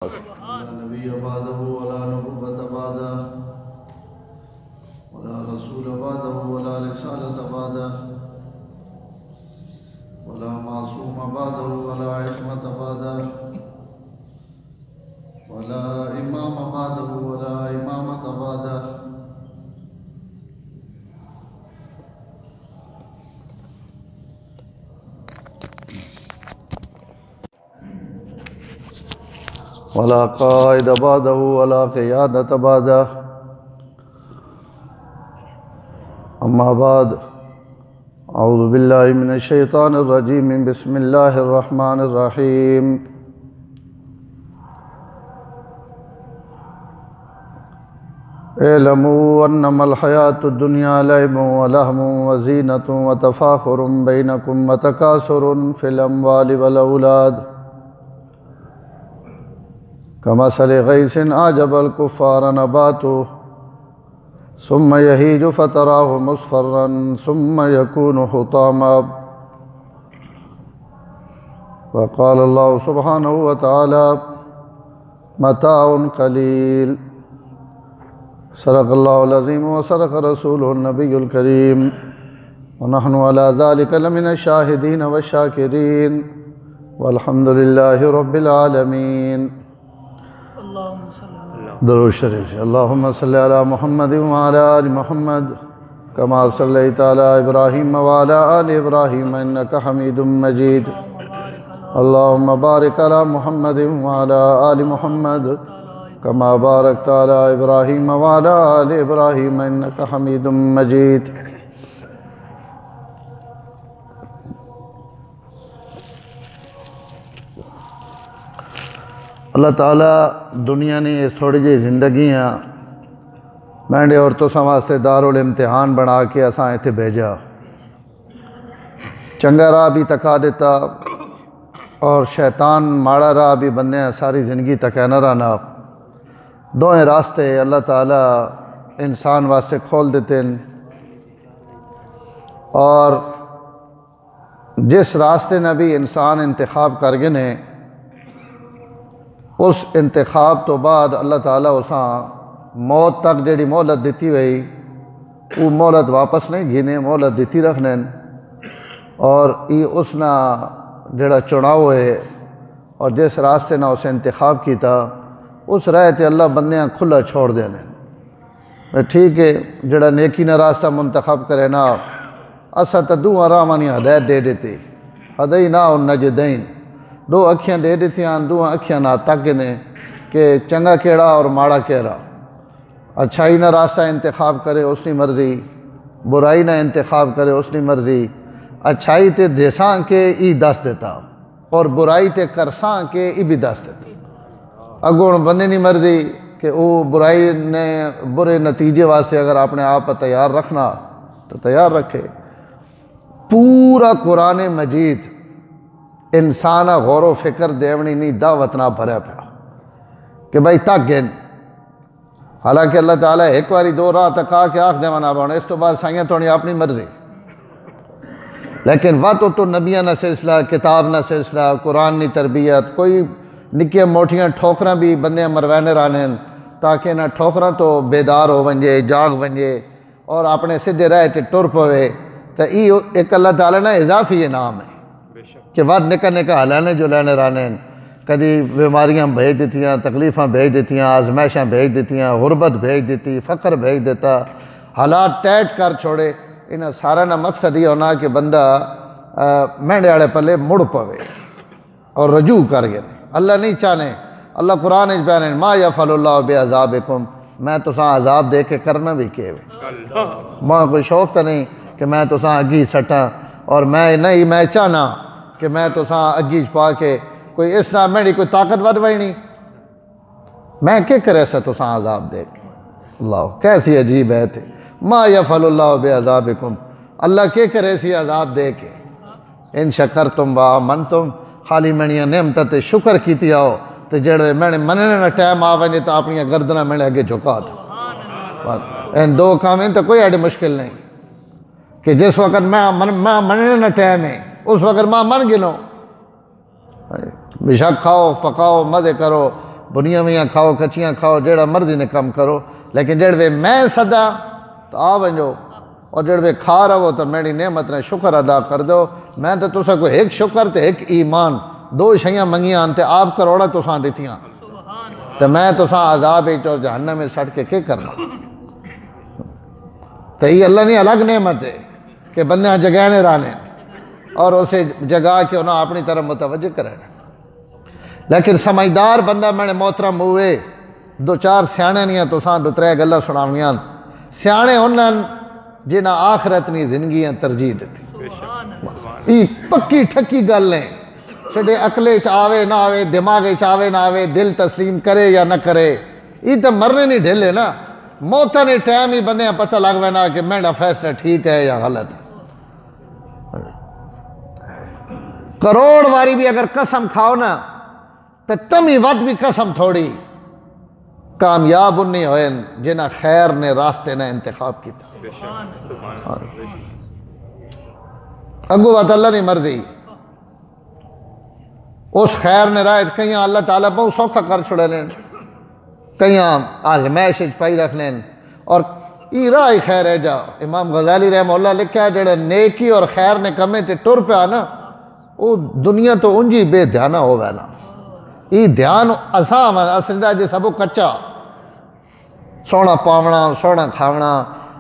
لا نبي بعده ولا نبوة بعده ولا رسول بعده ولا رسالة بعده ولا معصوم بعده ولا عصمة بعده ولا إمام بعده ولا إمامة بعده ولا قائد بعده ولا قيادة بعده أما بعد أعوذ بالله من الشيطان الرجيم بسم الله الرحمن الرحيم اعلموا أنما الحياة الدنيا لعب ولهو وزينة وتفاخر بينكم وتكاثر في الأموال والأولاد كمثل غيث أعجب الكفار نباته ثم يهيج فتراه مصفرا ثم يكون حطاما وقال الله سبحانه وتعالى متاع قليل صدق الله العظيم وصدق رسوله النبي الكريم ونحن على ذلك لمن الشاهدين والشاكرين والحمد لله رب العالمين. درود شریف. اللهم صل على محمد وعلى آل محمد كما صليت على إبراهيم وعلى آل إبراهيم إنك حميد مجيد. اللهم بارك على محمد وعلى آل محمد كما باركت على إبراهيم وعلى آل إبراهيم إنك حميد مجيد. اللہ تعالیٰ دنیا نے اس تھوڑی جی زندگیاں مینڈے اور تساں واسطے دارالامتحان بنا کے اساں ایتھے بھیجا، چنگا راہ بھی تکا دیتا اور شیطان ماڑا راہ بھی بندے ساری زندگی تکا نہ رہنا. دوئیں راستے اللہ تعالیٰ انسان واسطے کھول دیتے ہیں، اور جس راستے نے بھی انسان انتخاب کر گئے نے اس انتخاب تو بعد اللہ تعالیٰ اساں موت تک جیڑی مہلت دیتی ہوئی وہ مہلت واپس نہیں گھینے، مہلت دیتی رکھنے، اور یہ اس نا جیڑا چناؤ ہے اور جس راستے نہ اسے انتخاب کیتا اس راہ تے اللہ بندیاں کھلا چھوڑ دینے. ٹھیک ہے جیڑا نیکی نہ راستہ منتخب کرے نا اسا تا دو آرامانی ہدایت دے دیتی، ہدینا النجدین، دو اکھیاں دے دیتیاں، دو اکھیاں نہ تک نے کہ چنگا کیڑا اور ماڑا کیڑا. اچھائی نہ راستہ انتخاب کرے اس نے مرضی، برائی نہ انتخاب کرے اس نے مرضی. اچھائی تے دیساں کے ای دس دیتا اور برائی تے کرساں کے ای بھی دس دیتا. اگوں بندے نہیں مرضی کہ وہ برائی نے برے نتیجے واسطے اگر اپنے آپ تیار رکھنا تو تیار رکھے. پورا قرآن مجید انسان غور و فکر دیونی نہیں دعوت نہ بھریا پیا کہ بھائی تک گن. حالانکہ اللہ تعالیٰ ایک باری دو راہ تک آ کے آخ دیوانا بانا، اس تو بعد سائیاں تو نہیں اپنی مرضی. لیکن وہ تو نبیاں نہ سلسلہ، کتاب نہ سلسلہ، قرآن نی تربیت، کوئی نکیاں موٹیاں ٹھوکراں بھی بندے مروینے رانے تاکہ نہ ٹھوکراں تو بیدار ہو ونجے، جاگ ونجے اور اپنے سدھے راہ تے ٹر پوے. تو یہ ایک اللہ تعالیٰ نے اضافی انعام ہے کہ ود نکا نکا ہلانے جو لینے رانے، کدی بیماریاں بھیج دیتیاں، تکلیفاں بھیج دیتیاں، آزمائشاں بھیج دیتیاں، غربت بھیج دیتی، فقر بھیج دیتا، حالات ٹیٹ کر چھوڑے. انہاں سارا نہ مقصد یہ ہونا کہ بندہ مینڈے آڑے پلے مڑ پوے اور رجوع کر گئے. اللہ نہیں چاہنے، اللہ قرآن اچ بیانے ما یفعل اللہ بعذابکم، میں تساں عذاب دے کے کرنا بھی کیے ماں کوئی شوق تو نہیں کہ میں تساں اگی سٹاں، اور میں نہیں میں چاہنا کہ میں تساں اگی پا کے کوئی اس نہ میری کوئی طاقت ود وی نہیں، میں کیا کرے سا تساں عذاب دے کے. اللہ کیسی عجیب ہے تھے. ما یفعل اللہ بعذابکم، اللہ کیا کرے سی عذاب دے کے. ان شکرتم و آمنتم، خالی منیاں نعمت تے شکر کیتی آؤ تو جڑے میں نے مننے نہ ٹائم آوے تو اپنی گردنہ میں نے اگے جھکا دو. ان دو کام ان تو کوئی ایڈی مشکل نہیں کہ جس وقت میں مننے نہ ٹائم ہے اس وقت ماں من گنو، بشک کھاؤ پکاؤ مزے کرو، بنیاں ویاں کھاؤ کچیاں کھاؤ جیڑا مرضی نے کم کرو لیکن جڑے میں سدا تو آ ونجو اور جڑے کھا رہو تو میری نعمت نے شکر ادا کر دو میں تو تسا کو ایک شکر تے ایک ایمان دو شیاں منگیاں تے آپ کروڑا تساں دیتیاں تو میں تساں عذاب اور جہنم میں سٹ کے کیا کرنا تو یہ اللہ نے الگ نعمت ہے کہ بندے جگانے رانے اور اسے جگا کے انہاں اپنی طرف متوجہ کریں لیکن سمجھدار بندہ میں نے محترم ہوئے دو چار سیانے نہیں تو ساں دو ترے گلہ سناونیاں سیانے انہاں جنہاں آخرت نہیں زندگیاں ترجیح دیتی یہ پکی ٹھکی گل ہیں چھڑے عقلے چاہوے نہ آوے دماغے چاہوے نہ آوے دل تسلیم کرے یا نہ کرے یہ تو مرنے نہیں ڈھلے نا موتا نے ٹائم ہی بندے پتہ لگ وینا کہ میرا فیصلہ ٹھیک ہے یا غلط ہے کروڑ واری بھی اگر قسم کھاؤ نا تو تمی وقت بھی قسم تھوڑی کامیاب نہیں ہوئے جنہ خیر نے راستے نے انتخاب کی تھا اگو بات اللہ نہیں مرضی اس خیر نے رائے کہیں اللہ تعالیٰ بہت سوکھا کر چھڑے لیں کہیں آزمائش پائی رکھ لیں اور ای راہ خیر ہے جا امام غزالی رحمہ اللہ لکھا ہے جڑے نیکی اور خیر نے کمے تے ٹر پہ آنا وہ دنیا تو انجی بے دھیانہ ہو گیا نا ای دھیان اسام اصل جی سبو کچا سونا پاونا سونا کھاونا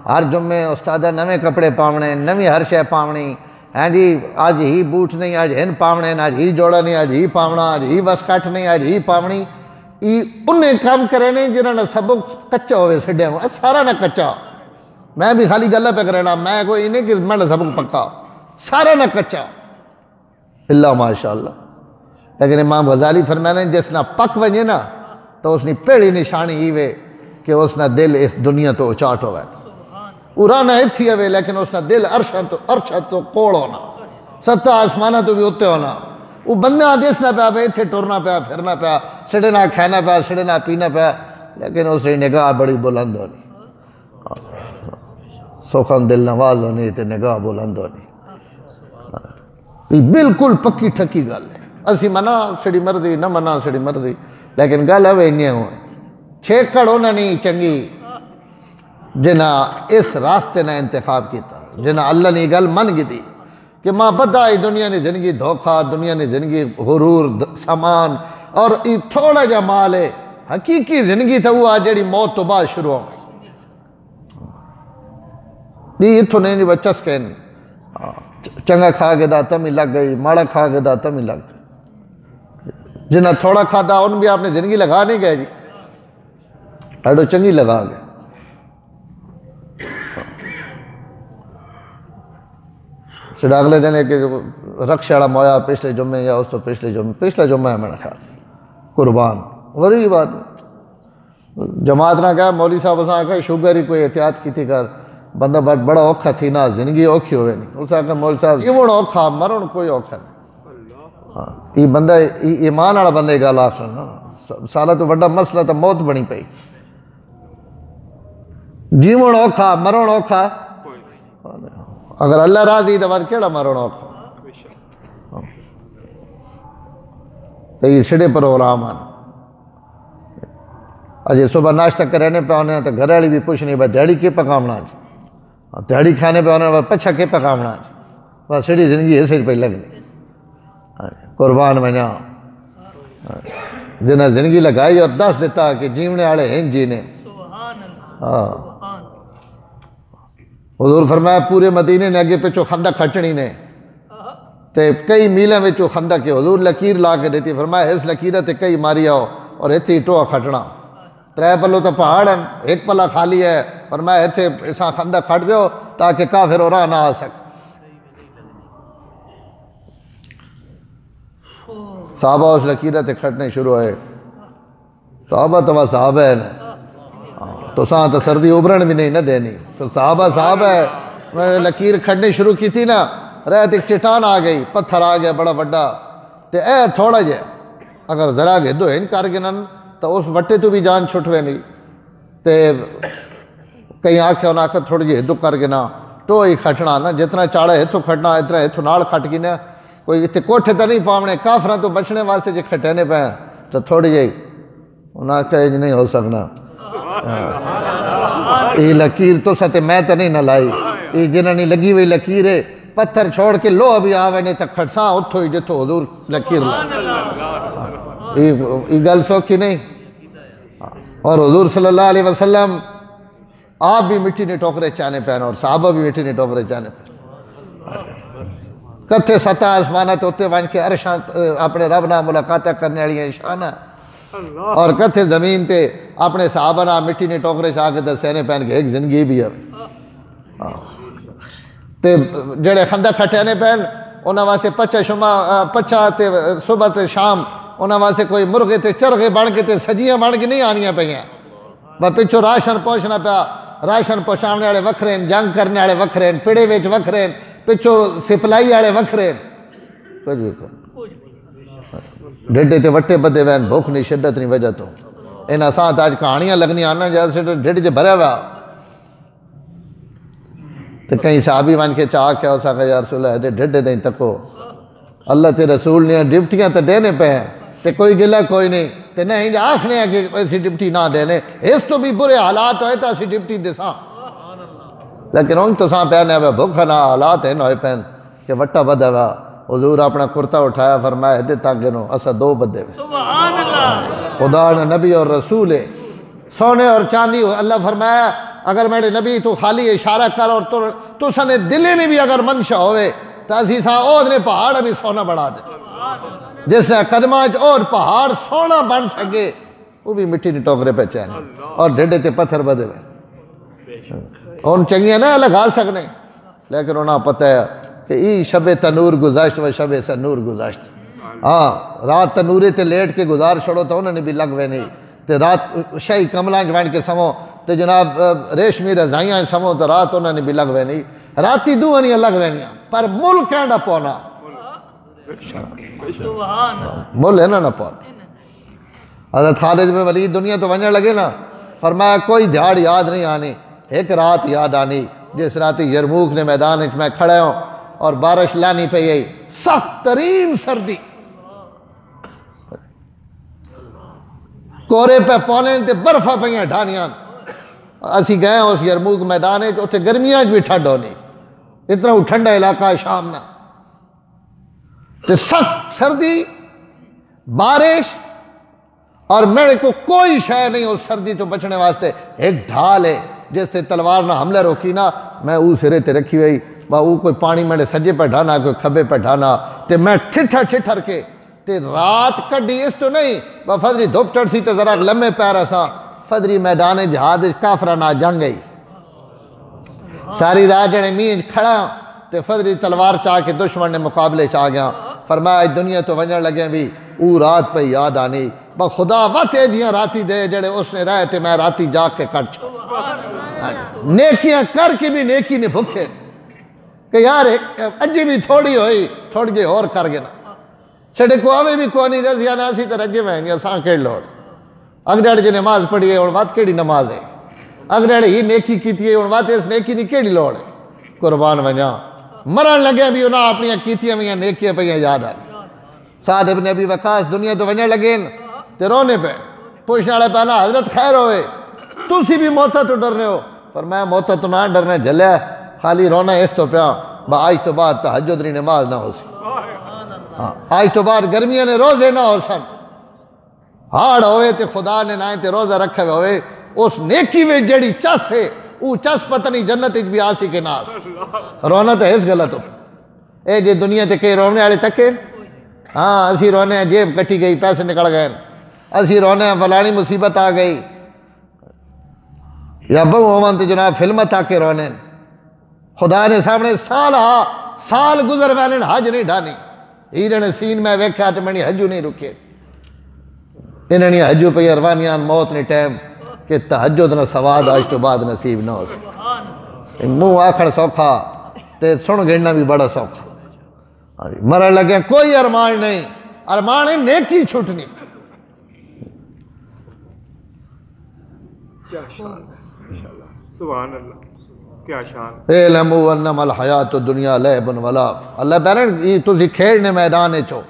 ہر جمعے استادہ نویں کپڑے پاونے نویں ہر شے پاونی ہاں جی آج ہی بوٹ نہیں آج ہن پاونے آج ہی جوڑا نہیں آج ہی پاونا آج ہی بس کٹ نہیں آج ہی پاونی ای انہیں کام کرے نہیں جنہوں نے سب کچا ہوئے سڈے ہوں سارا نہ کچا میں بھی خالی گلہ پہ کرنا میں کوئی نہیں کہ میں نے سب پکا سارا نہ کچا اللہ ماشاءاللہ لیکن امام غزالی فرمانے جس نہ پک ونجے نا تو اس نے پہلی نشانی ہی وے کہ اس نہ دل اس دنیا تو اچاٹ ہوئے ارانا اتھی ہوئے لیکن اس نہ دل عرشہ تو کوڑ ہونا ستہ آسمانہ تو بھی ہوتے ہونا وہ بندہ دیس نہ پیا بے اتھے ٹورنا پیا پھرنا پیا سڑے نہ کھانا پیا سڑے نہ پینا پیا لیکن اس نے نگاہ بڑی بلند ہونی سوکھن دل نواز ہونی تے نگاہ بلند ہونی یہ بالکل پکی ٹھکی گل ہے اسی منا سڑی مرضی نہ منا سڑی مرضی لیکن گل ہے انہیں ہوئے چھیکڑ ہونا نہیں چنگی جنہ اس راستے نے انتخاب کیتا جنہ اللہ نے گل من گی دی کہ ماں پتہ ہے دنیا نے زندگی دھوکہ دنیا نے زندگی غرور سامان اور یہ تھوڑا جا مال ہے حقیقی زندگی تھا وہ جڑی موت تو بعد شروع ہو گئی یہ اتھو نہیں بچس کہن چنگا کھا کے دا تمی لگ گئی ماڑا کھا کے دا تمی لگ گئی جنہ تھوڑا کھا دا ان بھی آپ نے زندگی لگا نہیں گئے جی ایڈو چنگی لگا گئے سڑا اگلے دن ہے کہ رکشاڑا مویا پچھلے جمعے یا اس تو پچھلے جمعہ ہے میرا خیال قربان غریب آدمی جماعت نہ کہا مولوی صاحب اساں کہا شوگر ہی کوئی احتیاط کی تھی کر بندہ بڑا اوکھا تھی نا زندگی اوکھی ہوئے نہیں اساں کہا مولوی صاحب یہ وڑا اوکھا مرن کوئی اوکھا نہیں یہ بندہ ایمان والا بندہ گل آخ سالہ تو بڑا مسئلہ تو موت بنی پئی جیون اوکھا مرن اوکھا اگر اللہ راضی تو بعد کیڑا مرنا اوکھا یہ سڑے پروگرام ہیں اجے صبح ناشتہ کرنے پہ ہونے تو گھر والی بھی پوچھ نہیں بھائی دیہڑی کے پکاونا جی دیہڑی کھانے پہ ہونے پچھا کے پکاونا جی بس سڑی زندگی ایسے پہ لگنی قربان میں جہاں جنہیں زندگی لگائی اور دس دیتا کہ جیونے والے ہیں جینے حضور فرمایا پورے مدینے نے اگے پچھو خندق کھٹنی نے تے کئی میلیں میں چو خندق کے حضور لکیر لا کے دیتی فرمایا اس لکیرہ تے کئی ماری آؤ اور ایتھے ہی ٹوہ کھٹنا ترے پلو تو پہاڑ ہیں ایک پلہ خالی ہے فرمایا ایتھے ایسا خندق کھٹ دیو تاکہ کافر اور نہ آ سک صحابہ اس لکیرہ تے کھٹنے شروع ہوئے صحابہ تو صحابہ ہے تو ساں تو سردی ابھرن بھی نہیں نہ دینی تو صحابہ ہے انہوں نے لکیر کھڑنی شروع کی تھی نا رہت ایک چٹان آ گئی پتھر آ گیا بڑا بڑا تے اے تھوڑا جے اگر ذرا گے دو ہن کر گنن تو اس وٹے تو بھی جان چھٹوے نہیں تے کہیں آکھے انہاں آکھے تھوڑی جے ہدو کر گنا تو ہی کھٹنا نا جتنا چاڑا ہتھو کھٹنا اتنا ہتھو نال کھٹ گنا کوئی اتنے کوٹھے تو نہیں پاونے کافراں تو بچنے واسطے جے کھٹینے پہ تو تھوڑی جے انہاں کہے نہیں ہو سکنا یہ لکیر تو ستے میں تو نہیں نہ لائی، یہ جنہاں نہیں لگی ہوئی لکیر ہے، پتھر چھوڑ کے لو ابھی آوے نے تک کھڑساں اتھو ہی جتھو حضور لکیر لائے، یہ گل سوکھی نہیں۔ اور حضور صلی اللہ علیہ وسلم آپ بھی مٹی نے ٹوکرے چانے پہن اور صحابہ بھی مٹی نے ٹوکرے چانے پہن، کتھے سطح آسمانہ تے اتے وان کے عرشاں اپنے رب نہ ملاقاتہ کرنے والی انشانہ، اور کتھے زمین تے اپنے صحابہ نہ مٹی نے ٹوکرے چاہ کے سینے پہن کے ایک زندگی بھی ہے تے جڑے خندق کھٹیانے پہن انہاں واسے پچھا تے صبح تے شام انہاں واسے کوئی مرغے تے چرغے بن کے تے سجیاں بن کے نہیں آنیاں پہیاں، بس پچھو راشن پہنچنا پیا، راشن پہنچانے والے وکھرے ہیں، جنگ کرنے والے وکھرے ہیں، پڑے وچ وکھرے ہیں، پچھو سپلائی والے وکھرے ہیں، کچھ بھی کوئی ڈھڈے تے وٹے بدے وین بھوک نہیں شدت نہیں وجہ تو انہاں ساتھ آج کہانیاں لگنی آنا جیسے ڈھڈ جے بھرا ہوا تو کہیں صحابی وان کے چاہ کیا ہو سکا یا رسول اللہ دے ڈھڈے دیں تکو اللہ تے رسول نے ڈپٹیاں تے دینے پہ ہیں تے کوئی گلہ کوئی نہیں تے نہیں جا آخنے ہیں کہ ایسی ڈپٹی نہ دینے اس تو بھی برے حالات ہوئے تا اسی ڈپٹی دے ساں، لیکن ان تو ساں پہنے ہوئے بھوکھا نہ حالات ہیں نوئے پہن کہ وٹا بدہ ہوا، حضور اپنا کرتا اٹھایا فرمایا دے تاک گنو اسا دو بدے ہوئے، سبحان اللہ، خدا نے نبی اور رسول ہے، سونے اور چاندی اللہ فرمایا اگر میرے نبی تو خالی اشارہ کر اور تو سنے دلے نے بھی اگر منشا ہوئے تو اسی ساں اوہ نے پہاڑ ابھی سونا بڑھا دے، جس سے قدمات اور پہاڑ سونا بن سکے وہ بھی مٹی نے ٹوکرے پہ چاہنے اور ڈھڈے تے پتھر بدے ہوئے ان چنگیاں نہ لگا سکنے، لیکن انہاں پتہ ہے کہ ای شب تنور گزشت و شب سنور گزشت، ہاں رات تنورے تے لیٹ کے گزار چھوڑو تو انہوں نے بھی لگ وے نہیں تے رات شاہی کملان جوان کے سمو تے جناب ریشمی رضائیاں سمو تو رات انہوں نے بھی لگ وے نہیں، راتی دو انہیں لگ وے نہیں پر مل کینڈا پونا، مل ہے نا پونا۔ حضرت خالد بن ولید دنیا تو ونجا لگے نا، فرمایا کوئی دھاڑ یاد نہیں آنی، ایک رات یاد آنی جس راتی یرموک نے میدان میں کھڑے ہوں اور بارش لانی پہ یہی سخت ترین سردی، کورے پہ پونے تے برفہ پہ ڈھانیاں، اسی گئے اس یرموک میدان ہے اتنے گرمیاں بھی ٹھنڈ ہونی، اتنا ٹھنڈا علاقہ شام نہ تے سخت سردی بارش، اور میرے کو کوئی شے نہیں اس سردی تو بچنے واسطے، ایک ڈھال ہے جس سے تلوار نہ حملہ روکی نا، میں او سرے تے رکھی ہوئی با او کوئی پانی میرے سجے پہ ڈھانا کوئی کھبے پہ ڈھانا تے میں ٹھٹھر کے تے رات کڈی اس تو نہیں با فضری دھوپ چڑھ سی تے ذرا لمحے پیر ایسا فضری میدان جہاد کافرہ نہ جنگ گئی، ساری رات جنے مینج کھڑا تے فضری تلوار چاہ کے دشمن نے مقابلے چاہ گیا، فرمایا دنیا تو ونجن لگے بھی او رات پہ یاد آنی با خدا واتے جیاں راتی دے جڑے اس نے رہے تے میں راتی جاگ کے کٹ چھو، نیکیاں کر کے بھی نیکی نے بھکھے کہ یار اجی بھی تھوڑی ہوئی تھوڑی جے اور کر گنا چھڑے کو آوے بھی کونی رضیاں ناسی تے رجے میں گیا ساں کیڑ لوڑ اگڑے جے نماز پڑھی ہے اور بات کیڑی نماز ہے، اگڑے ہی نیکی کیتی ہے اور بات اس نیکی نہیں کیڑی لوڑ ہے، قربان ونجا مرن لگے بھی انہاں اپنی کیتیاں میں نیکیاں پہ یاد آ سعد ابن ابی وقاص دنیا تو ونجا لگے تے رونے پہ پوچھنے والے پہنا حضرت خیر ہوئے تسی بھی موتا تو ڈرنے ہو، فرمایا موتا تو نہ ڈرنے جلیا خالی رونا اس تو پیا با آج تو بعد تہجد دی نماز نہ ہو سی، آج تو بعد گرمیاں نے روزے نہ ہو سن، ہاڑ ہوئے تے خدا نے نائیں تے روزہ رکھے ہوئے اس نیکی میں جڑی چس ہے او چس پتہ نہیں جنت اچ بھی آسی کے ناس، رونا تے اس غلط ہو اے جے دنیا تے کئی رونے والے تکے، ہاں اسی رونے ہیں جیب کٹی گئی پیسے نکل گئے، اسی رونے ہیں فلانی مصیبت آ گئی، یا بہو ہومان تے جناب فلمت آ کے رونے، خدا نے سامنے سال گزر میں نے حج نہیں ڈھانی، ہیرے نے سین میں ویکھا تو میں نے حجو نہیں رکے، انہوں نے حجو پہ اروانیان موت نے ٹائم کہ تہجد نہ سواد آج تو بعد نصیب نہ ہو سی، منہ آکھڑ سوکھا تے سن گھڑنا بھی بڑا سوکھا، مرن لگے کوئی ارمان نہیں، ارمان ہے نیکی چھٹنی، کیا شان ہے، سبحان اللہ کیا شان، اعلموا انما الحیات الدنیا لعب ولعب، اللہ بہرن یہ تسی کھیڑنے میدان چو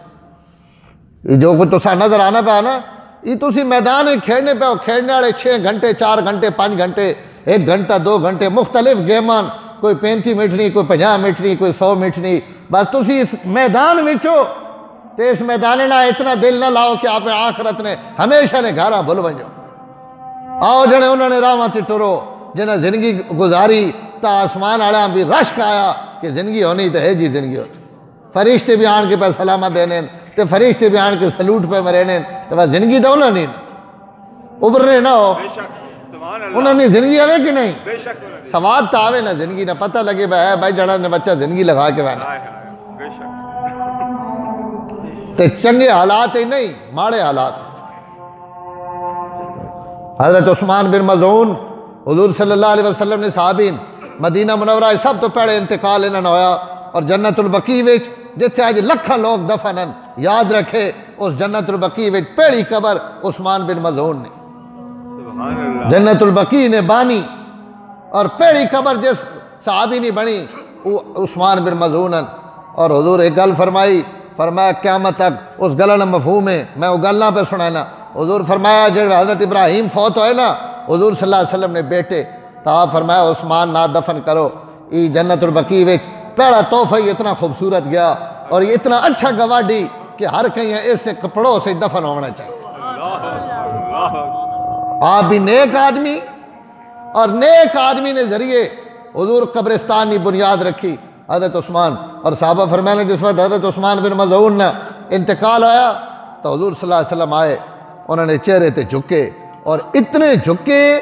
جو کچھ تسا نظر آنا پہ آنا یہ تسی میدان میں کھیلنے پہ کھیلنے والے 6 گھنٹے 4 گھنٹے 5 گھنٹے 1 گھنٹہ 2 گھنٹے مختلف گیمان، کوئی 35 منٹ نہیں، کوئی 50 منٹ نہیں، کوئی 100 منٹ نہیں، بس تسی اس میدان میں تے اس میدان نہ اتنا دل نہ لاؤ کہ آپ آخرت نے ہمیشہ نے گھارا بھول ونجو۔ آؤ جنے انہوں نے راہ تے ٹرو جنہیں زندگی گزاری تا آسمان آڑا بھی رشک آیا کہ زندگی ہونی تو ہے جی زندگی ہوتی، فرشتے بھی آن کے پہ سلامت دینے تے فرشتے بھی آن کے سلوٹ پہ مرینے، تو بس زندگی تو انہوں نہیں ابھرنے نہ ہو، بے شک سبحان اللہ انہوں نے زندگی آوے کہ نہیں؟ بے شک انہوں نے سواد تا آوے نہ زندگی نہ پتہ لگے بھائی جڑا نے بچہ زندگی لگا کے بہنا آئے ہائے بے شک تے چنگے حالات ہی نہیں ماڑے حالات۔ حضرت عثمان بن مظعون حضور صلی اللہ علیہ وسلم نے صحابین مدینہ منورہ سب تو پہلے انتقال انہوں نے ہویا، اور جنت البقیع وچ جتھے آج لکھاں لوگ دفنن، یاد رکھے اس جنت البقیع وچ پہلی قبر عثمان بن مظعون نے، سبحان اللہ جنت البقیع نے بانی، اور پہلی قبر جس صحابی نہیں بنی وہ عثمان بن مظعون۔ اور حضور ایک گل فرمایا قیامت تک اس گل نہ مفہوم ہے، میں وہ گل نہ پہ سنانا، حضور فرمایا جب حضرت ابراہیم فوت ہوئے نا حضور صلی اللہ علیہ وسلم نے بیٹے، تو آپ فرمایا عثمان نہ دفن کرو، یہ جنت البقیع وچ پہلا تحفہ ہی اتنا خوبصورت گیا اور یہ اتنا اچھا گواڈی کہ ہر کہیں اس سے کپڑوں سے دفن ہونا چاہیے۔ آپ بھی نیک آدمی، اور نیک آدمی نے ذریعے حضور قبرستان کی بنیاد رکھی حضرت عثمان، اور صحابہ فرمانے جس وقت حضرت عثمان بن مظعون نے انتقال آیا تو حضور صلی اللہ علیہ وسلم آئے، انہوں نے چہرے تے جھکے، اور اتنے جھکے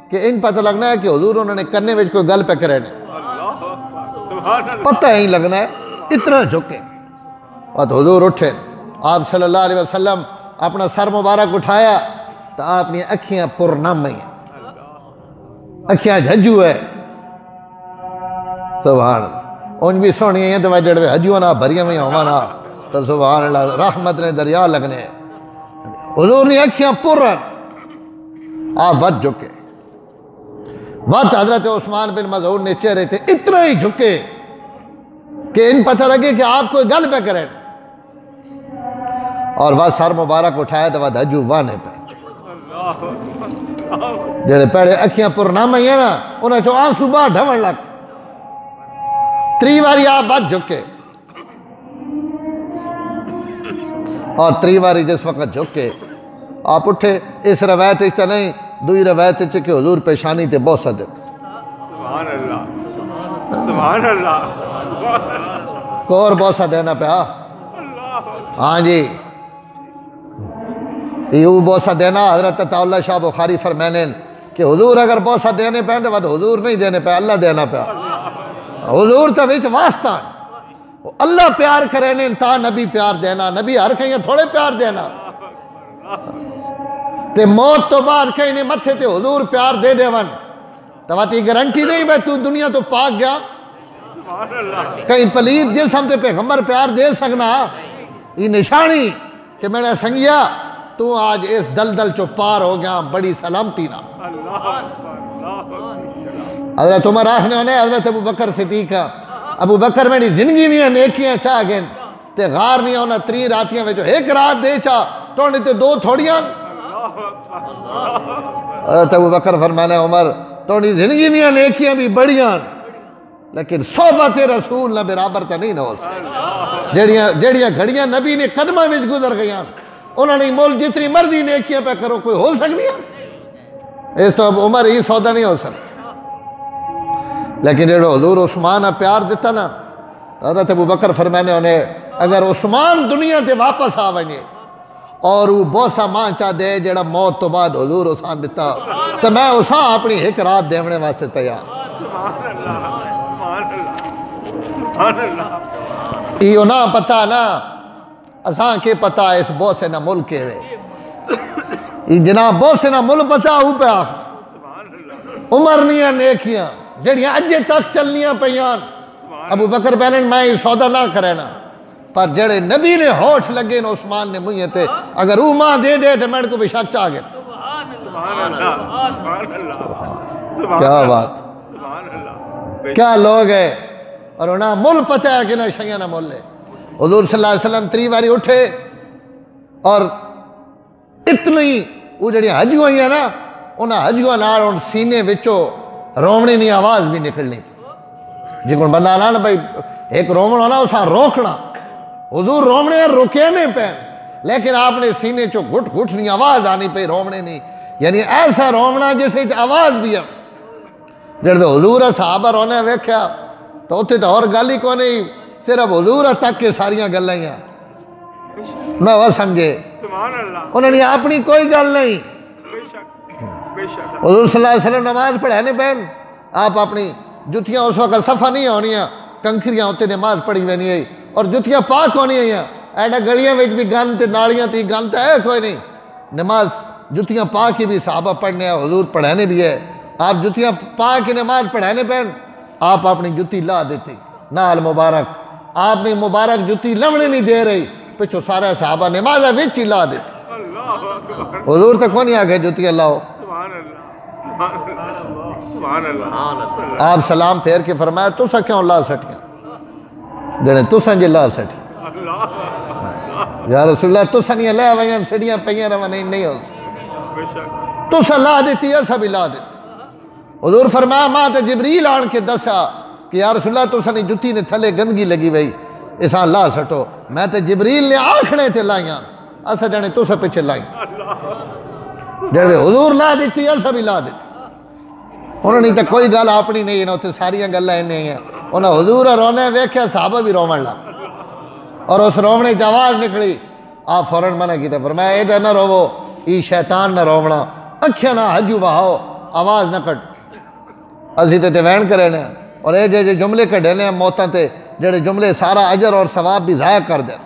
کہ ان پتہ لگنا ہے کہ حضور انہوں نے کرنے وچ کوئی گل پہ کرے نہیں، سبحان اللہ پتہ ہی لگنا ہے اتنا جھکے۔ اور تو حضور اٹھے، آپ صلی اللہ علیہ وسلم اپنا سر مبارک اٹھایا تو آپ نے اکھیاں پرنم ہیں، اکھیاں جھجو ہے، سبحان اللہ، ان بھی سونی ہیں تو جڑوے حجیوں نہ بھریاں میں ہوانا تو سبحان اللہ رحمت نے دریا لگنے، حضور نے اکھیاں پرن، آپ وقت جھکے، وقت حضرت عثمان بن مظعون نے چہرے تھے اتنا ہی جھکے کہ ان پتہ لگے کہ آپ کوئی گل پہ کریں، اور وہ سر مبارک اٹھایا تو وہ حجو وانے پہ جڑے پہلے اکھیاں پرنام ہیں نا انہیں چو آنسو باہر ڈھون لگ، 3 باری آپ بات جھکے، اور 3 باری جس وقت جھکے آپ اٹھے، اس روایت سے نہیں دوئی روایت سے کہ حضور پیشانی تے بوسہ دیتے، سبحان اللہ سبحان اللہ کو اور بوسہ دینا پہ ہاں جی، یہ بوسہ دینا حضرت عطا اللہ شاہ بخاری فرمانے کہ حضور اگر بوسہ دینے پہ تو حضور نہیں دینے پہ اللہ دینا پہ، حضور تو وچ واسطہ اللہ پیار کرنے تا نبی پیار دینا، نبی ہر کہیں تھوڑے پیار دینا، تے موت تو بعد کہیں نے متھے تے حضور پیار دے دے ون تو واتی گارنٹی نہیں بھائی تو دنیا تو پاک گیا، کہیں پلید جسم تے پیغمبر پیار دے سکنا، یہ نشانی کہ میں نے سنگیا تو آج اس دلدل چو پار ہو گیا بڑی سلامتی نا۔ حضرت عمر آخنے ہونے حضرت ابو بکر صدیقہ، ابو بکر میں زندگی نہیں نیکیاں چاہ گئے تے غار نہیں ہونا 3 راتیاں میں جو 1 رات دے چاہ تو نہیں تے 2 تھوڑیاں، حضرت ابو بکر فرمانے عمر تو نہیں زندگی نہیں نیکیاں بھی بڑیاں لیکن صحبت رسول نہ برابر تے نہیں نہ ہو سکتی، جیڑیاں گھڑیاں نبی نے قدمہ میں گزر گئیاں انہوں نے مول جتنی مرضی نیکیاں پہ کرو کوئی ہو سکتی ہے، اس تو اب عمر ہی سودا نہیں ہو سکتا، لیکن جب حضور عثمان پیار دیتا نا حضرت ابو بکر فرمانے انہیں اگر عثمان دنیا تے واپس آ ونجے اور وہ بوسا ماں چاہ دے جڑا موت تو بعد حضور عثمان دیتا تو میں اساں اپنی 1 رات دیونے واسطے تیار۔ یہ نا پتا نا اساں کے پتا اس بوسے نہ ملک کے وے، یہ جناب بوسے نہ ملک پتا ہو پہ آخ عمر نہیں نیکیاں جڑیاں اجے تک چلنیاں پیان، ابو بکر بیلن میں یہ سودا نہ کرینا پر جڑے نبی نے ہوٹھ لگے نا عثمان نے مجھے تے اگر وہ ماں دے دے تو میں کو بھی شک چاہ گئے، کیا بات، کیا لوگ ہے، اور انہاں مل پتہ ہے کہ نہ شیعہ نہ مل لے۔ حضور صلی اللہ علیہ وسلم 3 باری اٹھے اور اتنی وہ جڑی حجو ہوئی ہیں نا انہاں حجو نال ہن سینے وچوں رومنے نہیں آواز بھی نکلنی جی کون بندہ آنا نا بھائی ایک رومن ہونا اساں روکنا حضور رومنے روکے نہیں پہ لیکن آپ نے سینے چو گھٹ گھٹ نہیں آواز آنی پہ رومنے نہیں یعنی ایسا رومنا جسے آواز بھی ہے جڑے حضور صحابہ رونے ویکھیا تو اتنے تو اور گل ہی کو نہیں صرف حضور تک کے ساریاں گلاں ہیں میں وہ سمجھے سبحان اللہ انہوں نے اپنی کوئی گل نہیں بے شک بے شک حضور صلی اللہ علیہ وسلم نماز پڑھانے بہن آپ اپنی جتیاں اس وقت صفحہ نہیں ہونی ہیں کنکریاں ہوتے نماز پڑھی ہوئی نہیں اور جتیاں پاک ہونی ہیں ایڈا گلیاں وچ بھی گند تے نالیاں تی گند تے ہے کوئی نہیں نماز جتیاں پاک ہی بھی صحابہ پڑھنے ہیں حضور پڑھانے بھی ہے آپ جتیاں پاک ہی نماز پڑھانے بہن آپ اپنی جتی لا دیتی نال مبارک آپ نے مبارک جتی لمنے نہیں دے رہی پچھو سارے صحابہ نماز وچ ہی لا دیتی اللہ اکبر حضور تک کون نہیں آگئے جتی اللہ ہو سبحان اللہ سبحان اللہ آپ سلام پھیر کے فرمایا تُسا کیوں لا سٹیاں جنے تُسا جی لا سٹی اللہ یا رسول اللہ تُسا نہیں لے ویاں سڑیاں پہیاں رہا نہیں ہو بے شک تُسا لا دیتی ایسا بھی لا دیتی حضور فرمایا ماں تے جبریل آن کے دسا کہ یا رسول اللہ تُسا نہیں جتی نے تھلے گندگی لگی وئی اساں لا سٹو میں تے جبریل نے آنکھنے تے لائیاں اسا جانے تُسا پیچھے لائیاں جڑے حضور لا دیتی ایسا بھی لا دیتی انہوں نے تو کوئی گل اپنی نہیں انہوں تے ساریاں گلیں نہیں ہیں انہوں حضور رونے ویکھیا صحابہ بھی رومن لا اور اس رومنے کی آواز نکلی آپ فوراً منع کی تھا فرمایا اے دے نہ روو ای شیطان نہ رومنا اکھیا نہ حجو بہاؤ آواز نہ کٹ اسی تے وین کرے نے اور اے جے جملے کڈے نے موتاں تے جڑے جملے سارا اجر اور ثواب بھی ضائع کر دیں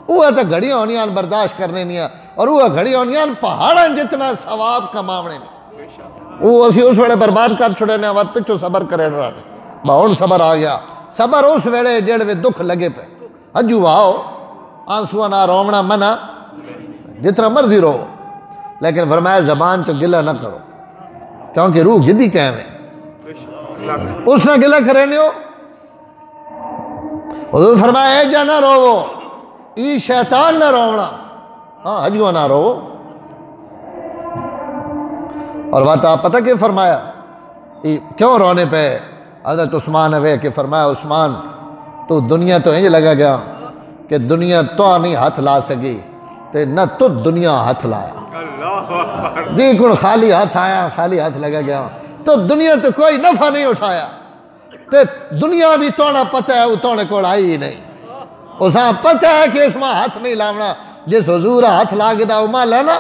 وہ تے گھڑیاں ہونیاں برداشت کرنے نہیں ہیں اور وہ گھڑیاں ہونیاں پہاڑاں جتنا ثواب کماونے نہیں وہ اسی اس ویلے برباد کر چھڑے نے وقت پچھو صبر کرے رہا نے باہن صبر آ گیا صبر اس ویلے جڑے دکھ لگے پہ حجو آؤ آنسو نہ رومنا منع جتنا مرضی رو لیکن فرمایا زبان تو گلہ نہ کرو کیونکہ روح گدی کہہ میں اس نے گلہ کرے نہیں ہو حضور فرمایا اے جا نہ رو ای شیطان نہ رومنا ہاں حجو نہ رو اور بات آپ پتہ کہ فرمایا کیوں رونے پہ حضرت عثمان ہے کہ فرمایا عثمان تو دنیا تو انج لگا گیا کہ دنیا تو نہیں ہاتھ لا سکی تے نہ تو دنیا ہاتھ لایا اللہ اکبر جی کون خالی ہاتھ آیا خالی ہاتھ لگا گیا تو دنیا تو کوئی نفع نہیں اٹھایا تے دنیا بھی توڑا پتہ ہے وہ توڑے کوڑ آئی ہی نہیں اساں پتہ ہے کہ اس ماں ہاتھ نہیں لاؤنا جس حضور ہاتھ لا کے دا ماں لینا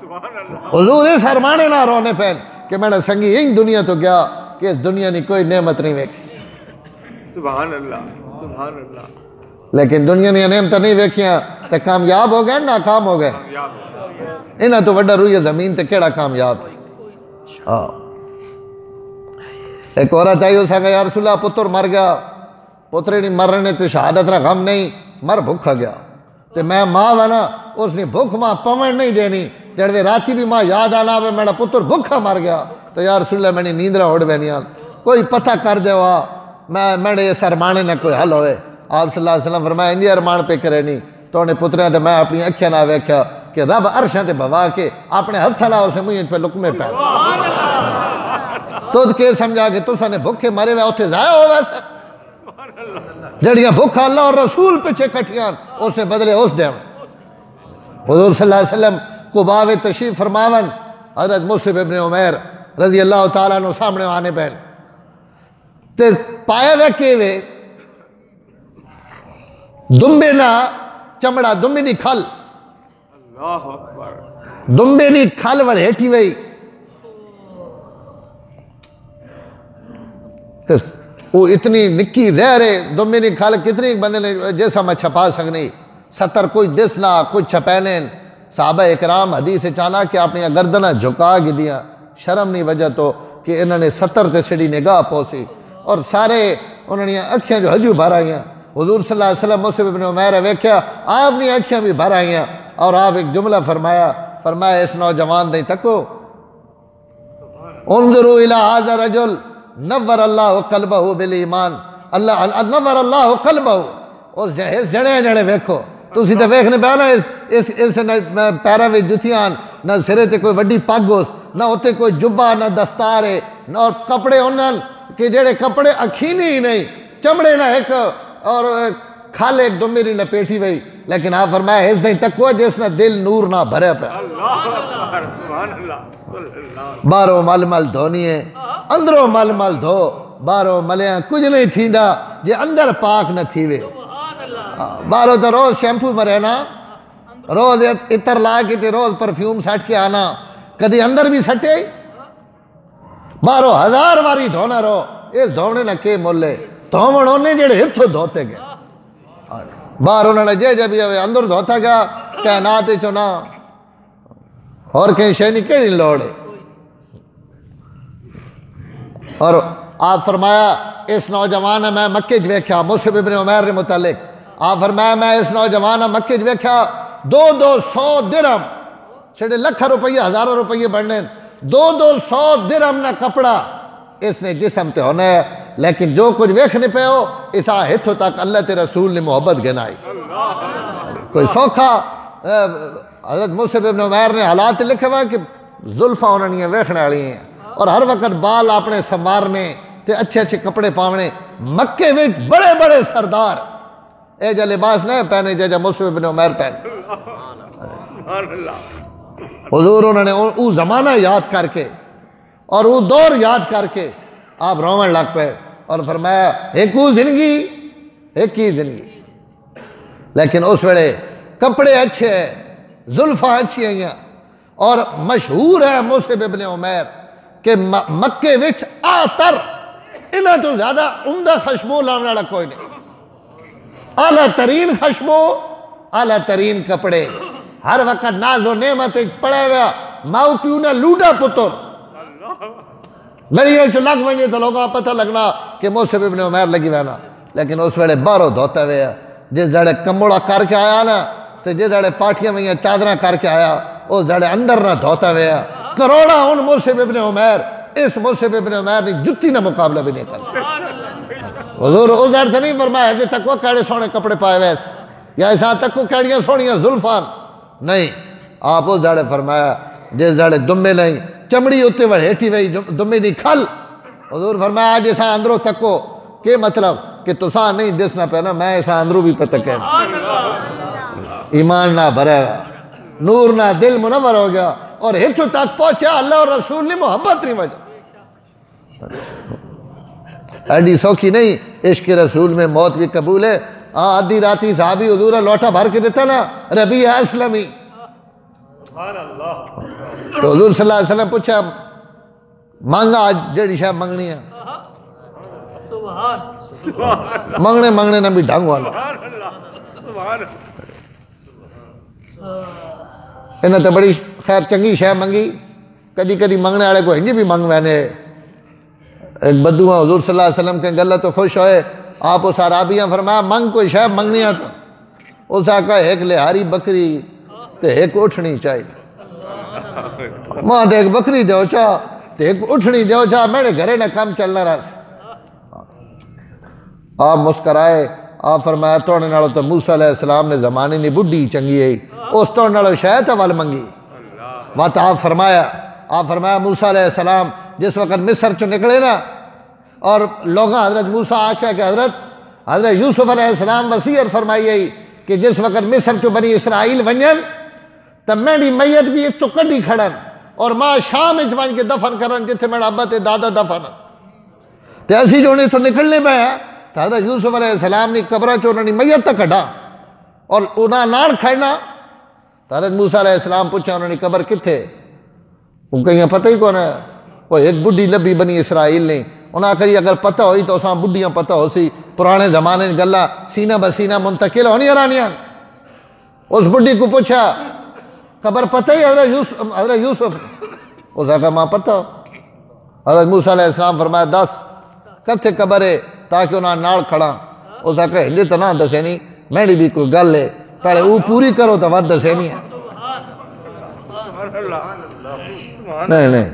سبحان اللہ حضور اس حرمانے نہ رونے پہن کہ میں نے سنگی ان دنیا تو گیا کہ اس دنیا نے کوئی نعمت نہیں ویکھی سبحان اللہ سبحان اللہ لیکن دنیا نے نعمت نہیں ویکھیاں تے کامیاب ہو گئے ناکام ہو گئے انہاں تو وڈا روئی زمین تے کیڑا کامیاب ہاں ایک عورت آئی اس کہا یا رسول اللہ پتر مر گیا پترے نہیں مرنے تے شہادت نہ غم نہیں مر بھکھا گیا تے میں ماں وانا اس نے بھوک ماں پمن نہیں دینی جڑے راتی بھی ماں یاد آنا وے میرا پتر بھوکا مر گیا تو یا رسول اللہ میں نے نیندرہ اڑ بینیاں کوئی پتہ کر دے ہوا میں اس ارمانے نہ کوئی حل ہوئے آپ صلی اللہ علیہ وسلم فرمایا انجی ارمان پہ کرے نہیں تو انہیں پتریاں تے میں اپنی اکھیاں نہ ویکھیا کہ رب عرشاں تے بھوا کے اپنے ہتھ لا اسے مجھے پہ لقمے پہ تو کے سمجھا کہ تساں نے بھوکے مرے ہوئے اتھے ضائع ہو ویسے جڑیاں بھوکا اللہ اور رسول پیچھے کٹیاں اسے بدلے اس دے حضور صلی اللہ علیہ وسلم قباء تشریف فرماون حضرت مصعب ابن عمیر رضی اللہ تعالیٰ عنہ سامنے آنے بہن تے پائے ویکے وے دمبے نہ چمڑا دمبے نی کھل اللہ اکبر دمبے نی کھل وڑ ہیٹھی وئی وہ اتنی نکی رہے دمبے نی کھل کتنی بندے نے جیسا میں چھپا سکنے 70 کوئی دس نہ کوئی چھپینین صحابہ اکرام حدیث چانا کہ اپنی گردنہ جھکا گی دیا شرم نہیں وجہ تو کہ انہوں نے 70 تے سڑی نگاہ پوسی اور سارے انہوں نے اکھیاں جو حجو بھر آئیاں حضور صلی اللہ علیہ وسلم مصعب ابن عمیر ویکھیا آپ نے اکھیاں بھی بھر آئیاں اور آپ ایک جملہ فرمایا اس نوجوان نہیں تکو انظروا الى هذا رجل نور اللہ قلبہ بالایمان اللہ نور اللہ قلبہ اس جڑے ویکھو تسی تے ویکھنے پیا نا اس پیراں وچ جتیاں نہ سرے تے کوئی وڈی پگ ہوس نہ اوتے کوئی جبہ نہ دستار ہے نہ اور کپڑے انہاں کہ جڑے کپڑے اکھینی ہی نہیں چمڑے نہ ایک اور کھال ایک دو میری لپیٹی ہوئی لیکن آپ فرمایا اس دیں تقوی جس نہ دل نور نہ بھرے پہ بارو مل مل دھونی ہے اندروں مل مل دھو بارو ملیاں کچھ نہیں تھیندا جے اندر پاک نہ تھیوے بارو تو روز شیمپو مرے نا روز اتر لا کے تے روز پرفیوم سٹ کے آنا کدی اندر بھی سٹے بارو 1000 واری دھونا رو اس دھونے نہ کے مولے دھومن ہونے جڑے ہتھو دھوتے گئے باہر انہوں نے جے بھی اندر دھوتا گیا کائنات چنا اور کہیں شے نہیں کہنی لوڑ ہے اور آپ فرمایا اس نوجوان میں مکے جو ویکھیا مصعب ابن عمیر نے متعلق آپ فرمایا میں اس نوجوان مکے جو ویکھیا 200 درہم چھڑے لکھا روپیہ 1000 روپیہ بڑھنے 200 درہم نہ کپڑا اس نے جسم تے ہونا ہے لیکن جو کچھ ویکھنے پہ ہو اسا ہتھو تک اللہ تے رسول نے محبت گنائی کوئی سوکھا حضرت مصعب ابن عمیر نے حالات لکھا ہوا کہ زلفہ انہوں نے ویکھنے والی ہیں اور ہر وقت بال اپنے سنوارنے تے اچھے اچھے کپڑے پاونے مکے میں بڑے بڑے سردار اے جا لباس نہیں پہنے جا مصعب ابن عمیر پہنے حضور انہوں نے وہ زمانہ یاد کر کے اور وہ دور یاد کر کے آپ رومن لگ پہ اور فرمایا ایک وہ زندگی ایک ہی زندگی لیکن اس ویلے کپڑے اچھے ہیں زلفہ اچھی ہیں اور مشہور ہے مصعب ابن عمیر کہ مکے وچ آتر انہاں تو زیادہ عمدہ خوشبو لانے والا کوئی نہیں اعلیٰ ترین خوشبو اعلیٰ ترین کپڑے ہر وقت ناز و نعمت پڑے ہوا ماؤ پیو نہ لوڈا پتر گھڑیے چو لگ ونجے تو لوگوں پتہ لگنا کہ مصعب ابن عمیر لگی وینا لیکن اس ویلے باہروں دھوتا ہوئے جس جڑے کموڑا کر کے آیا نا تو جس جڑے پاٹیاں میں چادرہ کر کے آیا اس جڑے اندر نہ دھوتا ہوئے کروڑا ان مصعب ابن عمیر اس مصعب ابن عمیر نے جتی نہ مقابلہ بھی نہیں کر حضور اس جڑے سے نہیں فرمایا جی تک وہ کیڑے سونے کپڑے پائے ویس یا ایسا تک وہ کیڑیاں سونیاں زلفان نہیں آپ اس جڑے فرمایا جس جڑے دمے نہیں چمڑی ہوتے وہ ہیٹی وئی دمے نہیں کھل حضور فرمایا آج ایسا اندروں تکو کہ مطلب کہ تساں نہیں دسنا پہنا میں ایسا اندروں بھی پتہ کہنا ایمان نہ بھرے نور نہ دل منور ہو گیا اور ہتھو تک پہنچا اللہ اور رسول نے محبت نہیں وجہ ایڈی سوکھی نہیں عشق رسول میں موت بھی قبول ہے آدھی راتی صحابی حضور لوٹا بھر کے دیتا نا ربیع اسلمی تو حضور صلی اللہ علیہ وسلم پوچھا مانگا آج جڑی شاہ مانگنی ہے مانگنے نہ بھی ڈھنگ والا انہیں تو بڑی خیر چنگی شاہ منگی کدی کدی مانگنے والے کو ہنجی بھی مانگ وینے ایک بدوہ حضور صلی اللہ علیہ وسلم کے گلہ تو خوش ہوئے آپ اس عرابیاں فرمایا مانگ کوئی شاہ مانگنی آتا اس آقا ایک لہاری بکری تے ایک اٹھنی چاہیے ماں تے ایک بکری دیو چاہ تے ایک اٹھنی دیو چاہ میرے گھرے نہ کام چلنا رہا سے آپ مسکرائے آپ فرمایا توڑنے نالو تو موسیٰ علیہ السلام نے زمانے نہیں بڑھی چنگی ہے اس توڑنے نالو شاید وال منگی بات آپ فرمایا موسیٰ علیہ السلام جس وقت مصر چو نکلے نا اور لوگاں حضرت موسیٰ آکھا کہ حضرت یوسف علیہ السلام وسیعت فرمائی ہے کہ جس وقت مصر چو بنی اسرائیل ونجن تب میری میت بھی اس تو کڑی کھڑن اور ماں شام اجوان کے دفن کرن جتھے میرا ابا تے دادا دفن تے ایسی جو انہیں تو نکلنے میں ہے تو حضرت یوسف علیہ السلام نے قبرہ چو انہوں نے میت تک کھڑا اور انہاں ناڑ کھڑنا تو حضرت موسیٰ علیہ السلام پوچھا انہوں نے قبر کتھے ان کہیں پتہ ہی کون ہے وہ ایک بڑھی لبی بنی اسرائیل نے انہاں کری اگر پتہ ہوئی تو اساں بڑھیاں پتہ ہو سی پرانے زمانے گلہ سینہ بسینہ منتقل ہونی ارانیاں اس بڑھی کو پوچھا قبر پتہ ہی حضرت یوسف اس آقا ماں پتہ ہو حضرت موسیٰ علیہ السلام فرمایا 10 کتھے قبر ہے تاکہ انہاں ناڑ کھڑا اس آقا ہنجے تو نہ دسے نہیں میری بھی کوئی گل ہے پہلے وہ پوری کرو تو ود دسے نہیں نہیں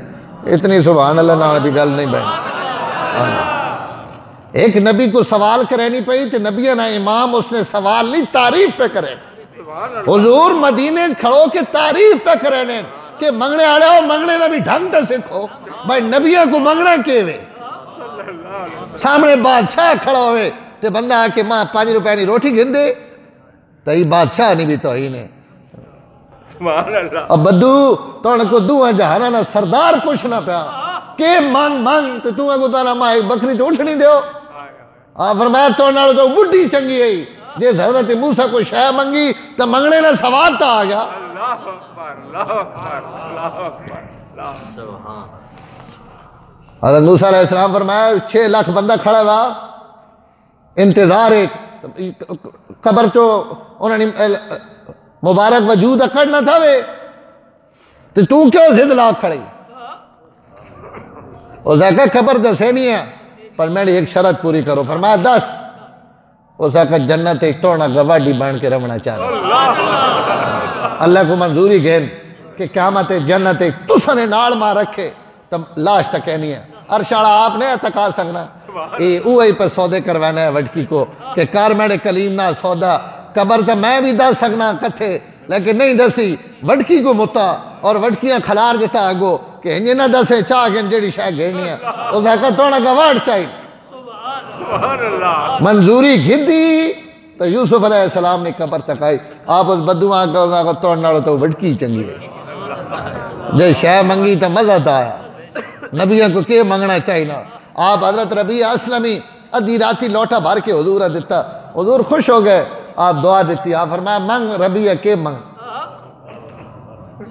اتنی سبحان اللہ نہ بھی گل نہیں بہن ایک نبی کو سوال کرنی پئی تو نبی نا امام اس نے سوال نہیں تعریف پہ کرے حضور مدینے کھڑو کے تعریف پہ کرنے کہ منگنے آڑے ہو منگنے نہ بھی ڈھنگ تے سکھو بھائی نبیہ کو منگنا کے وے سامنے بادشاہ کھڑا ہوئے تے بندہ آکے ماں 5 روپے نہیں روٹی گھن دے تو یہ بادشاہ نہیں بھی توہین ہے سبحان اللہ اب بدو تو انہوں کو دعا جہانا سردار کچھ نہ پیا کہ مانگ تو تو کو پہنا ماں ایک بکری تو اٹھنی دیو فرمایا تو نالو تو بڑھی چنگی ہے جیس حضرت موسیٰ کو شے منگی تو منگنے نہ سواد تا آ گیا اللہ اکبر اللہ اکبر اللہ اکبر اللہ سبحان حضرت موسیٰ علیہ السلام فرمایا 6 لاکھ بندہ کھڑا ہوا انتظار ہے قبر چو انہوں نے مبارک وجود اکڑنا تھا وے تو کیوں زد لاکھ کھڑی وہ زکا قبر دسے نہیں ہے پر میں نے ایک شرط پوری کرو فرمایا 10 وہ زکا جنت ایک توڑنا گواڈی بان کے رمنا چاہنا اللہ کو منظوری گین کہ قیامت جنت ایک تسنے ناڑ ماں رکھے تب لاش تک نہیں ہے ارشاڑا آپ نے تکا سکنا اوہی پر سودے کروانا ہے وڈکی کو کہ کار میڈے کلیم نہ سودا قبر تا میں بھی دس سکنا کتھے لیکن نہیں دسی وڈکی کو متا اور وڈکیاں کھلار دیتا آگو کہ ہنجے نہ دسے چاہ گن جیڑی شاہ گھینی ہے اس نے کہا توڑا گواڑ چاہیے سبحان اللہ منظوری گھدی تو یوسف علیہ السلام نے قبر تک آئی آپ اس بدو آنکھ کا اس نے کہا توڑنا تو وڈکی چنگی ہے جے شاہ منگی تو مزہ تا آیا نبیوں کو کیا منگنا چاہیے آپ حضرت ربیع اسلمی ادھی راتی لوٹا بھر کے حضور دیتا حضور خوش ہو گئے آپ دعا دیتی آپ فرمایا منگ ربیع کے منگ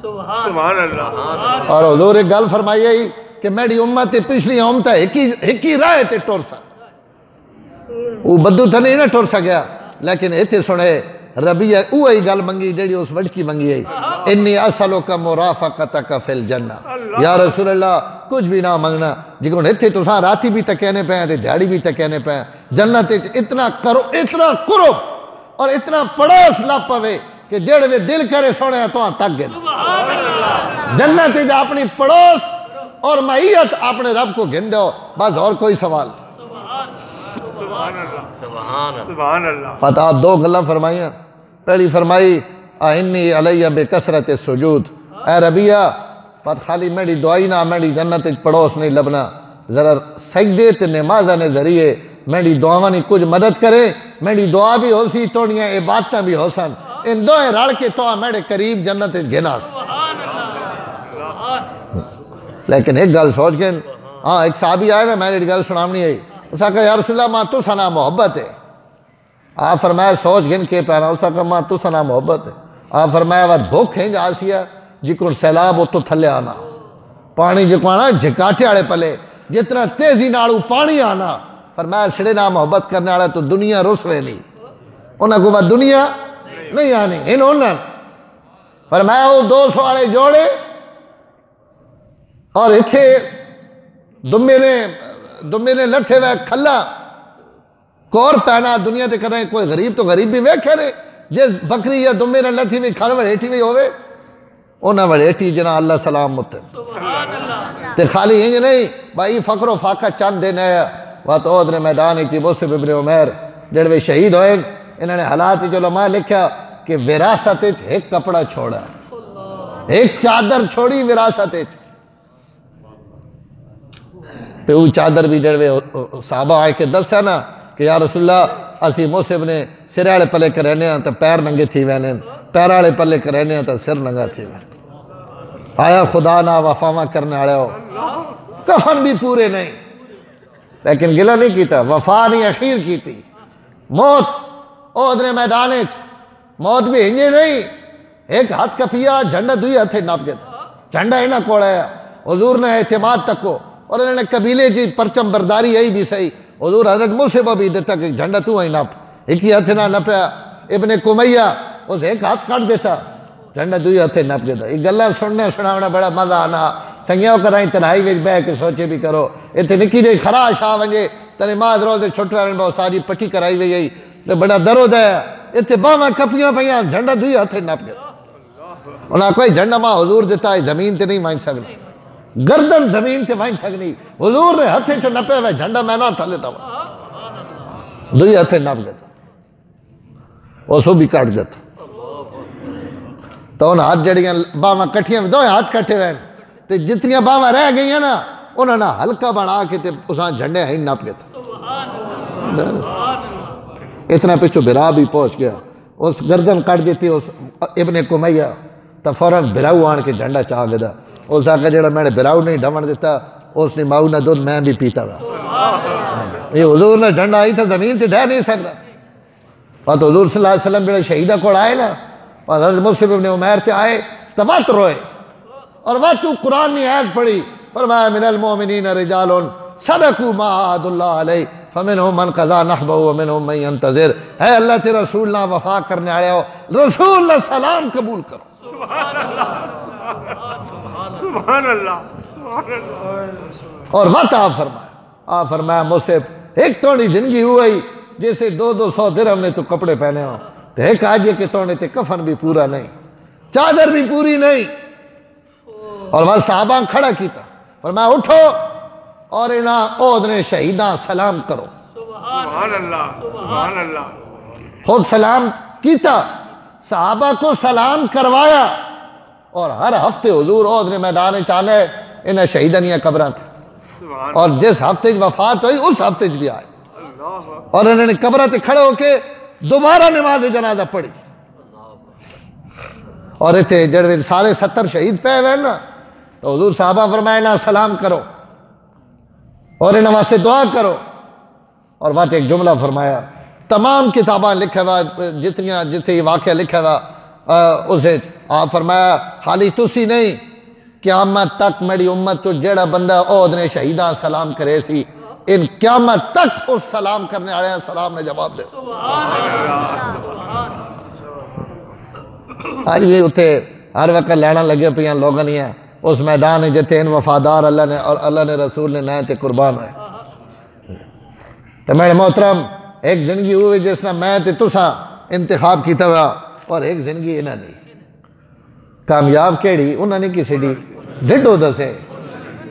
سبحان اللہ اور حضور ایک گل فرمائی ہے کہ میری امت پچھلی امت ہکی رائے تے ٹور سا وہ بدو تھا نہیں نہ ٹور سا گیا لیکن ایتھے سنے ربیع اوہی گل منگی جیڑی اس وڈکی منگی ہے انی اسلک مرافقتک فی الجنہ یا رسول اللہ کچھ بھی نہ منگنا جکن ایتھے تو ساں راتی بھی تک کہنے پہ ہیں دیہڑی بھی تک کہنے پہ ہیں جنت اتنا قرب اور اتنا پڑوس لپ پوے کہ جڑ وے دل کرے سونے تو تک گئے جنت جا اپنی پڑوس اور معیت اپنے رب کو گھن دو بس اور کوئی سوال سبحان اللہ سبحان اللہ سبحان اللہ پتہ آپ 2 گلاں فرمائیاں پہلی فرمائی انی علیہ بکثرت السجود اے ربیع پت خالی میری دعائی نہ میری جنت پڑوس نہیں لبنا ذرا سجدے تے نمازہ نے ذریعے میری دعاوانی کچھ مدد کرے میری دعا بھی ہو سی توڑیاں عبادتیں بھی ہو سن ان دوئے رڑ کے تو میرے قریب جنت گھناس لیکن ایک گل سوچ گئے ہاں ایک صحابی آئے نا میں نے گل سنامنی ہے اس نے کہا یا رسول اللہ ماں تو سنا محبت ہے آپ فرمایا سوچ گن کے پہنا اس نے کہا ماں تو سنا محبت ہے آپ فرمایا وقت بھوک ہیں جا سیا جکن سیلاب ہو تو تھلے آنا پانی جکو آنا جھکاٹے آڑے پلے جتنا تیزی ناڑو پانی آنا فرمایا سڑے نہ محبت کرنے آڑا تو دنیا رسوے نہیں انہاں کو بات دنیا نہیں آنی انہوں نے فرمایا وہ 200 آڑے جوڑے اور اتھے دمے نے لتھے وے کھلا کور پہنا دنیا تے کریں کوئی غریب تو غریب بھی وے کھرے جس بکری یا دمے نے لتھی بھی کھر وڑیٹی بھی ہوئے انہاں وڑیٹی جنا اللہ سلام متن تے خالی ہنج نہیں بھائی فقر و فاقہ چند دن ہے وقت عودر میدان ہی تھی مصعب ابن عمیر جڑوے شہید ہوئے انہوں نے حالات جو علماء لکھا کہ وراثت ایک کپڑا چھوڑا ایک چادر چھوڑی وراثت پہ وہ چادر بھی جڑوے صحابہ آئے کے دس ہے نا کہ یا رسول اللہ اسی مصعب نے سر آڑے پلے کر رہنے ہیں تو پیر ننگے تھی وینے پیر آڑے پلے کر رہنے ہیں تو سر ننگا تھی وینے آیا خدا نہ وفاوہ کرنے آڑے ہو کفن بھی پورے نہیں لیکن گلہ نہیں کیتا وفا نہیں اخیر کی تھی موت عہدر میدانے موت بھی ہنجے نہیں ایک ہاتھ کپیا جھنڈا دوئی ہاتھے ناپ گیا تھا جھنڈا ہی نہ کوڑا ہے حضور نے اعتماد تک کو اور انہوں نے قبیلے جی پرچم برداری یہی بھی صحیح حضور حضرت مصعب بھی دیتا کہ جھنڈا تو ہی ناپ ایک ہی ہاتھے نہ نپیا ابن کمیہ اس ایک ہاتھ کٹ دیتا جھنڈا دوئی ہاتھے نپ گیا تھا یہ گلہ سننے سناونا بڑا مزہ آنا سنگیوں کرائیں تنہائی ویج بے کے سوچے بھی کرو اتنے نکی دے خراش آ ونجے تنے ماز روزے چھوٹے رہنے بہت ساری پٹی کرائی ہوئی یہی تو بڑا درود ہے اتنے باما کپیاں پہیاں جھنڈا دوئی ہاتھے نپ گیا تھا انہاں کوئی جھنڈا ماں حضور دیتا ہے زمین تے نہیں مائن سکنے گردن زمین تے مائن سکنی حضور نے ہتھے چو نپے ہوئے جھنڈا میں نہ تھا لیتا ہوا دوئی ہتھے نپ گیا تھا وہ سو بھی کٹ جاتا تو ان ہاتھ جڑیاں باواں کٹھیاں دو ہاتھ کٹھے ہوئے تے جتنیاں باواں رہ گئی نا انہوں نے ہلکا بنا کے تے اساں جھنڈے ہی نپ گئے تھے اتنا پچھو برا بھی پہنچ گیا اس گردن کٹ دیتی اس ابن کمیہ تو فوراً براؤ آن کے جھنڈا چاہ گیا اس آگا جڑا میں نے براؤ نہیں ڈھمن دیتا اس نے ماؤ نہ دودھ میں بھی پیتا ہوا یہ حضور نے جھنڈا آئی تھا زمین تے ڈہ نہیں سکتا اور تو حضور صلی اللہ علیہ وسلم جڑے شہیدہ کو آئے نا اور حضرت مصعب ابن عمیر تے آئے تو وقت روئے اور وقت تو قرآن نے آیت پڑھی فرمایا من المؤمنین رجال صدقوا ما عاہد اللہ علیہ فمنہم من قضا نحبہ ومنہم من ينتظر اے اللہ تے رسول نہ وفا کرنے آئے ہو رسول نہ سلام قبول کرو سبحان اللہ سبحان اللہ اور وقت آپ فرمایا مصعب ایک توڑی زندگی ہوئی جیسے 200 درہم نے تو کپڑے پہنے ہوں تو ایک آجے کے توڑنے تے کفن بھی پورا نہیں چادر بھی پوری نہیں اور وہ صحابہ کھڑا کیتا فرمایا اٹھو اور انہاں عہد نے شہیداں سلام کرو سبحان اللہ سبحان اللہ خود سلام کیتا صحابہ کو سلام کروایا اور ہر ہفتے حضور عہد نے میدان چانے انہیں شہیدانیاں قبران تھے سبحان اور جس ہفتے وفات ہوئی اس ہفتے بھی آئے اللہ اور انہوں نے قبرہ تے کھڑے ہو کے دوبارہ نماز جنازہ پڑھی اور اتھے جڑے سارے 70 شہید پہ ہوئے نا تو حضور صحابہ فرمائے نا سلام کرو اور انہوں واسطے دعا کرو اور بات ایک جملہ فرمایا تمام کتاباں لکھا ہوا جتنیاں جتنے یہ واقعہ لکھا ہوا اسے آپ فرمایا خالی تسی نہیں قیامت تک میری امت تو جیڑا بندہ عہد نے شہیداں سلام کرے سی ان قیامت تک اس سلام کرنے آئے ہیں سلام نے جواب دے آج بھی اتھے ہر وقت لینا لگے پیاں لوگوں نہیں ہیں اس میدان جتے ان وفادار اللہ نے اور اللہ نے رسول نے نائے تے قربان ہوئے تو میرے محترم ایک زندگی ہوئی جس نے میں تے تساں انتخاب کیتا ہوا اور ایک زندگی انہاں نہیں کامیاب کیڑی انہاں نے کسی دی ڈڈو دسے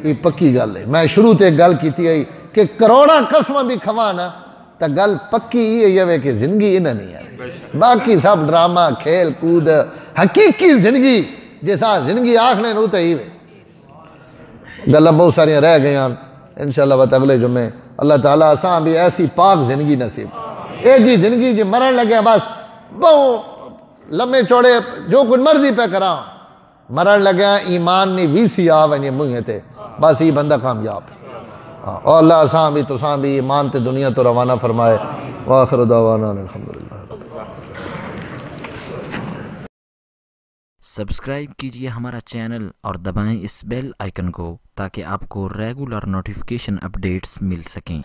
یہ پکی گل ہے میں شروع تے گل کیتی ہے کہ کروڑا قسمہ بھی کھوانا تا گل پکی یہ ہے کہ زندگی انہاں نہیں ہے باقی سب ڈرامہ کھیل کود حقیقی زندگی جیسا زندگی آکھنے نو تے ہی گلہ بہت ساریاں رہ گئے ہیں انشاءاللہ بات اگلے جمعے اللہ تعالیٰ اساں بھی ایسی پاک زندگی نصیب اے جی زندگی جی مرن لگے بس بہت لمبے چوڑے جو کچھ مرضی پہ کراں مرن لگے ایمان نہیں ویسی آویں مجھے تے بس یہ بندہ کامیاب اور اللہ اساں بھی تساں بھی ایمان تے دنیا تو روانہ فرمائے وآخر دعوانا الحمدللہ سبسکرائب کیجئے ہمارا چینل اور دبائیں اس بیل آئیکن کو تاکہ آپ کو ریگولر نوٹیفیکیشن اپڈیٹس مل سکیں۔